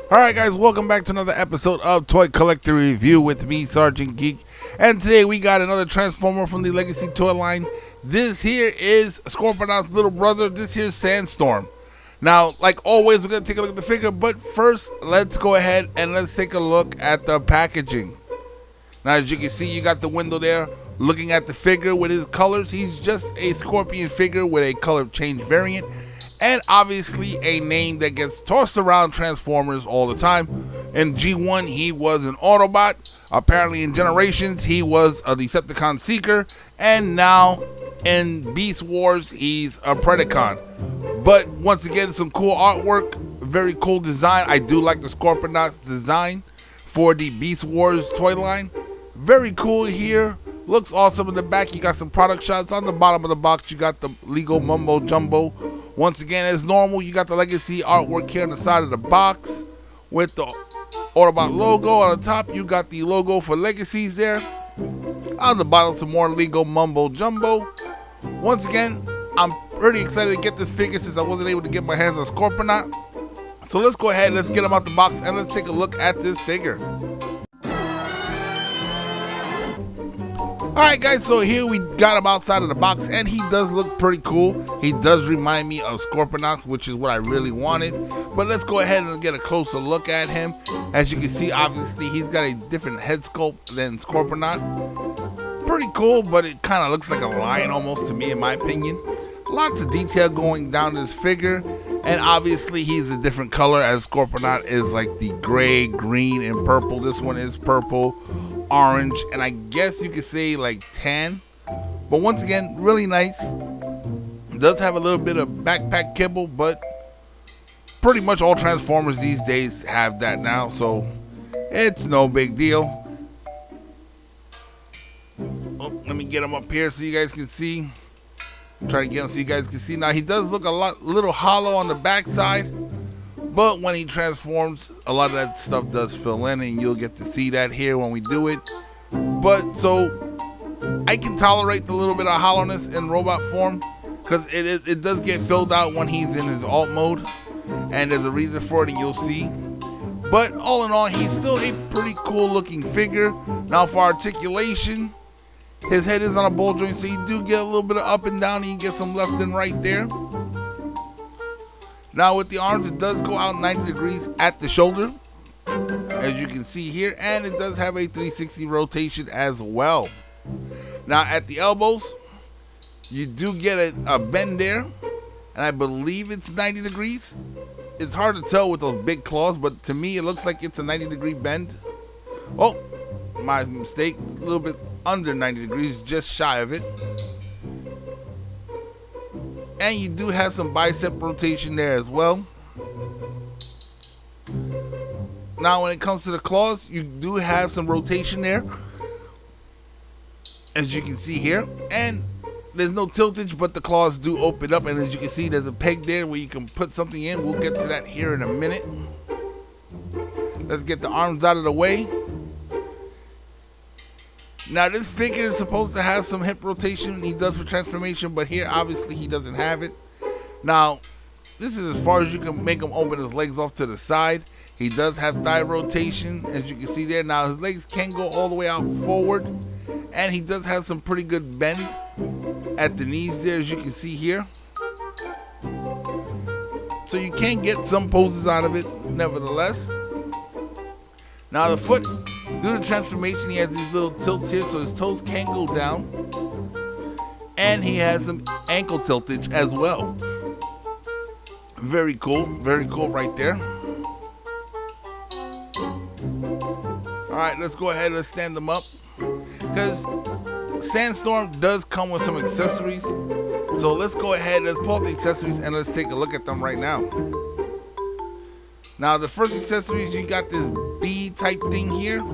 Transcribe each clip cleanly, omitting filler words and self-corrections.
Alright guys, welcome back to another episode of Toy Collector Review with me, Sergeant Geek. And today we got another Transformer from the Legacy toy line. This here is Scorponok's little brother. This here's SandStorm. Now, like always, we're going to take a look at the figure, but first, let's go ahead and let's take a look at the packaging. Now, as you can see, you got the window there looking at the figure with his colors. He's just a Scorpion figure with a color change variant. And obviously a name that gets tossed around Transformers all the time. In G1, he was an Autobot. Apparently in Generations, he was a Decepticon Seeker. And now in Beast Wars, he's a Predacon. But once again, some cool artwork. Very cool design. I do like the Scorponok's design for the Beast Wars toy line. Very cool here. Looks awesome in the back. You got some product shots. On the bottom of the box, you got the Lego Mumbo Jumbo. Once again, as normal, you got the Legacy artwork here on the side of the box with the Autobot logo. On the top, you got the logo for Legacies there. On the bottom, some more Lego Mumbo Jumbo. Once again, I'm pretty excited to get this figure since I wasn't able to get my hands on Scorponok. So let's go ahead, let's get him out the box, and let's take a look at this figure. Alright guys, so here we got him outside of the box, and he does look pretty cool. He does remind me of Scorponok, which is what I really wanted. But let's go ahead and get a closer look at him. As you can see, obviously, he's got a different head sculpt than Scorponok. Pretty cool, but it kind of looks like a lion almost to me, in my opinion. Lots of detail going down this figure. And obviously, he's a different color, as Scorponok is like the gray, green, and purple. This one is purple, orange, and I guess you could say like tan. But once again, really nice. Does have a little bit of backpack kibble, but pretty much all Transformers these days have that now, so it's no big deal. Oh, let me get him up here so you guys can see. Try to get him so you guys can see. Now he does look little hollow on the back side, but when he transforms, a lot of that stuff does fill in, and you'll get to see that here when we do it. But so I can tolerate the little bit of hollowness in robot form, because it does get filled out when he's in his alt mode, and there's a reason for it, and you'll see. But all in all, he's still a pretty cool looking figure. Now for articulation, his head is on a ball joint, so you do get a little bit of up and down, and you get some left and right there. Now with the arms, it does go out 90 degrees at the shoulder, as you can see here, and it does have a 360 rotation as well. Now at the elbows, you do get a bend there, and I believe it's 90 degrees. It's hard to tell with those big claws, but to me it looks like it's a 90-degree bend. Oh, my mistake, a little bit under 90 degrees, just shy of it. And you do have some bicep rotation there as well. Now when it comes to the claws, you do have some rotation there, as you can see here. And there's no tiltage, but the claws do open up, and as you can see, there's a peg there where you can put something in. We'll get to that here in a minute. Let's get the arms out of the way. Now this figure is supposed to have some hip rotation. He does for transformation, but here obviously he doesn't have it. Now this is as far as you can make him open his legs off to the side. He does have thigh rotation, as you can see there. Now his legs can go all the way out forward, and he does have some pretty good bend at the knees there, as you can see here. So you can get some poses out of it nevertheless. Now the foot, due to transformation, he has these little tilts here, so his toes can go down. And he has some ankle tiltage as well. Very cool right there. Alright, let's go ahead, let's stand them up. Because SandStorm does come with some accessories. So let's go ahead, let's pull out the accessories, and let's take a look at them right now. Now the first accessories, you got this B type thing here.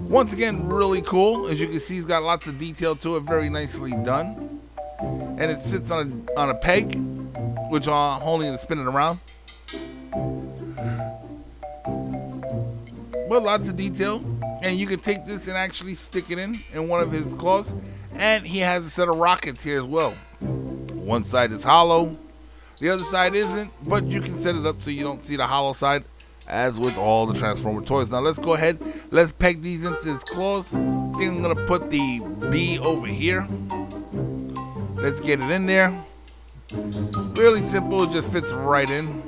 Once again, really cool. As you can see, he's got lots of detail to it, very nicely done. And it sits on a peg, which I'm holding and spinning around. But lots of detail. And you can take this and actually stick it in one of his claws. And he has a set of rockets here as well. One side is hollow, the other side isn't, but you can set it up so you don't see the hollow side, as with all the Transformer toys. Now let's go ahead, let's peg these into his claws. I think I'm gonna put the B over here. Let's get it in there. Really simple, it just fits right in.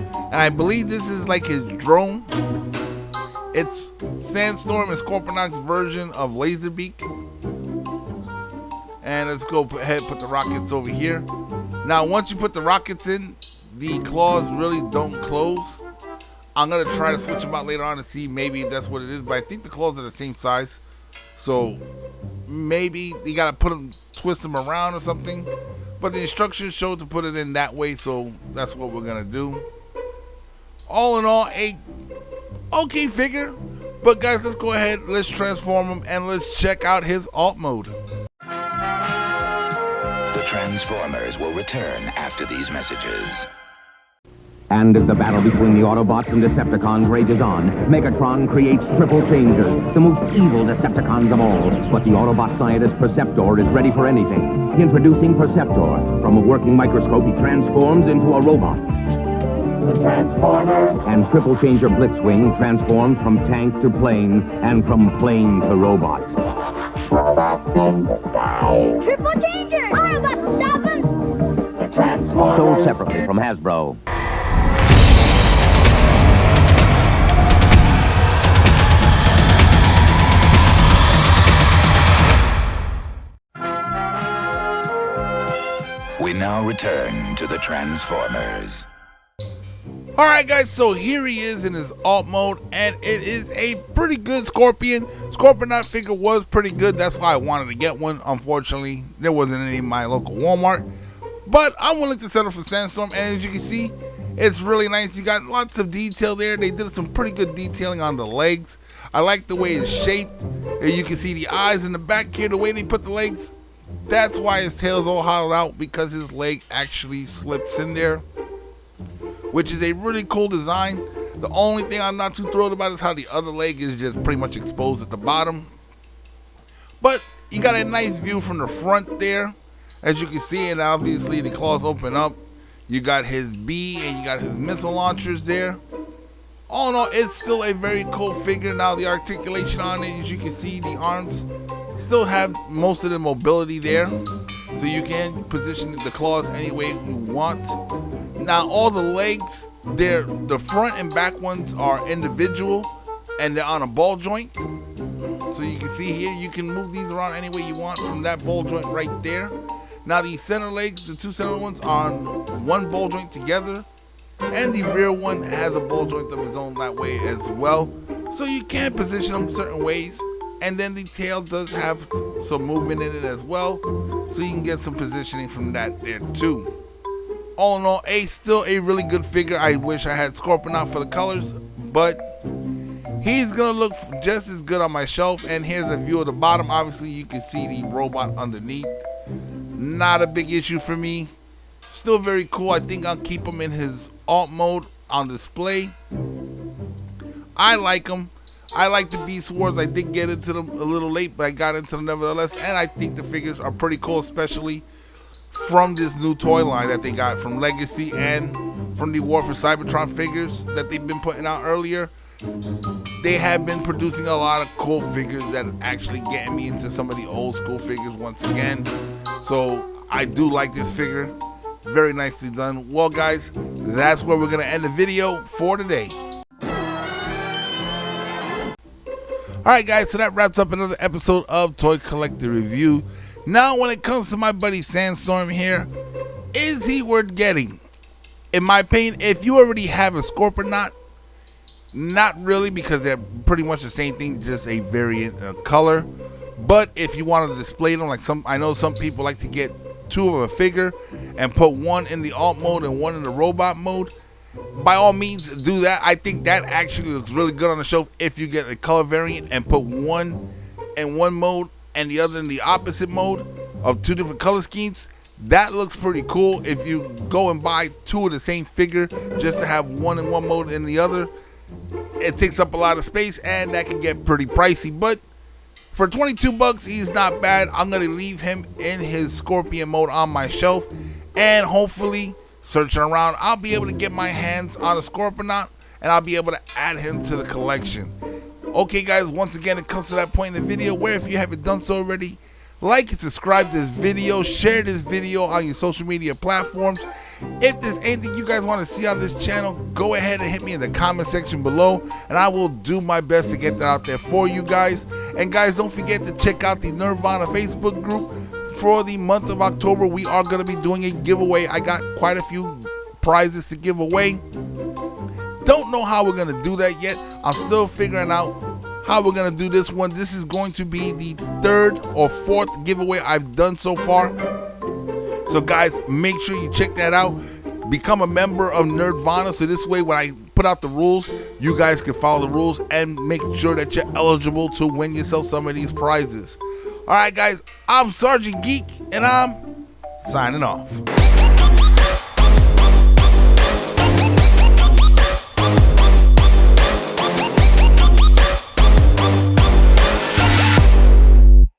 And I believe this is like his drone. It's SandStorm and Scorponok's version of Laserbeak. And let's go ahead and put the rockets over here. Now once you put the rockets in, the claws really don't close. I'm gonna try to switch them out later on to see maybe that's what it is, but I think the claws are the same size. So maybe you gotta twist them around or something. But the instructions show to put it in that way, so that's what we're gonna do. All in all, a okay figure. But guys, let's go ahead, let's transform him, and let's check out his alt mode. The Transformers will return after these messages. And as the battle between the Autobots and Decepticons rages on, Megatron creates Triple Changers, the most evil Decepticons of all. But the Autobot scientist Perceptor is ready for anything. Introducing Perceptor. From a working microscope, he transforms into a robot. The Transformers. And Triple Changer Blitzwing transforms from tank to plane, and from plane to robot. Robots in the sky. Triple Changer! Autobots, stop him! The Transformers. Sold separately from Hasbro. We now return to the Transformers. Alright guys, so here he is in his alt mode, and it is a pretty good Scorpion. Scorponok figure was pretty good, that's why I wanted to get one. Unfortunately, there wasn't any in my local Walmart. But I'm willing to settle for SandStorm, and as you can see, it's really nice. You got lots of detail there. They did some pretty good detailing on the legs. I like the way it's shaped. And you can see the eyes in the back here, the way they put the legs. That's why his tail's all hollowed out, because his leg actually slips in there, which is a really cool design. The only thing I'm not too thrilled about is how the other leg is just pretty much exposed at the bottom. But you got a nice view from the front there, as you can see, and obviously the claws open up. You got his B and you got his missile launchers there. All in all, it's still a very cool figure. Now the articulation on it, as you can see, the arms still have most of the mobility there, so you can position the claws any way you want. Now all the legs, the front and back ones are individual, and they're on a ball joint. So you can see here, you can move these around any way you want from that ball joint right there. Now the center legs, the two center ones, are on one ball joint together, and the rear one has a ball joint of its own that way as well. So you can position them certain ways. And then the tail does have some movement in it as well, so you can get some positioning from that there too. All in all, still a really good figure. I wish I had Scorponok for the colors, but he's gonna look just as good on my shelf. And here's a view of the bottom. Obviously you can see the robot underneath. Not a big issue for me. Still very cool. I think I'll keep him in his alt mode on display. I like him. I like the Beast Wars. I did get into them a little late, but I got into them nevertheless. And I think the figures are pretty cool, especially from this new toy line that they got from Legacy and from the War for Cybertron figures that they've been putting out earlier. They have been producing a lot of cool figures that are actually getting me into some of the old school figures once again. So I do like this figure. Very nicely done. Well guys, that's where we're going to end the video for today. Alright guys, so that wraps up another episode of Toy Collector Review. Now when it comes to my buddy SandStorm here, is he worth getting? In my opinion, if you already have a Scorponok, not really, because they're pretty much the same thing, just a variant color. But if you want to display them, like I know some people like to get two of a figure and put one in the alt mode and one in the robot mode. By all means, do that. I think that actually looks really good on the shelf if you get a color variant and put one in one mode and the other in the opposite mode of two different color schemes. That looks pretty cool. If you go and buy two of the same figure just to have one in one mode and the other, it takes up a lot of space and that can get pretty pricey. But for 22 bucks, he's not bad. I'm going to leave him in his Scorpion mode on my shelf, and hopefully searching around, I'll be able to get my hands on a Scorponok and I'll be able to add him to the collection. Okay guys, once again it comes to that point in the video where if you haven't done so already, like and subscribe to this video, share this video on your social media platforms. If there's anything you guys want to see on this channel, go ahead and hit me in the comment section below, and I will do my best to get that out there for you guys. And guys, don't forget to check out the Nirvana Facebook group. For the month of October, we are going to be doing a giveaway. I got quite a few prizes to give away. Don't know how we're going to do that yet. I'm still figuring out how we're going to do this one. This is going to be the third or fourth giveaway I've done so far. So guys, make sure you check that out. Become a member of Nerdvana, so this way when I put out the rules, you guys can follow the rules and make sure that you're eligible to win yourself some of these prizes. Alright guys, I'm Sergeant Geek, and I'm signing off.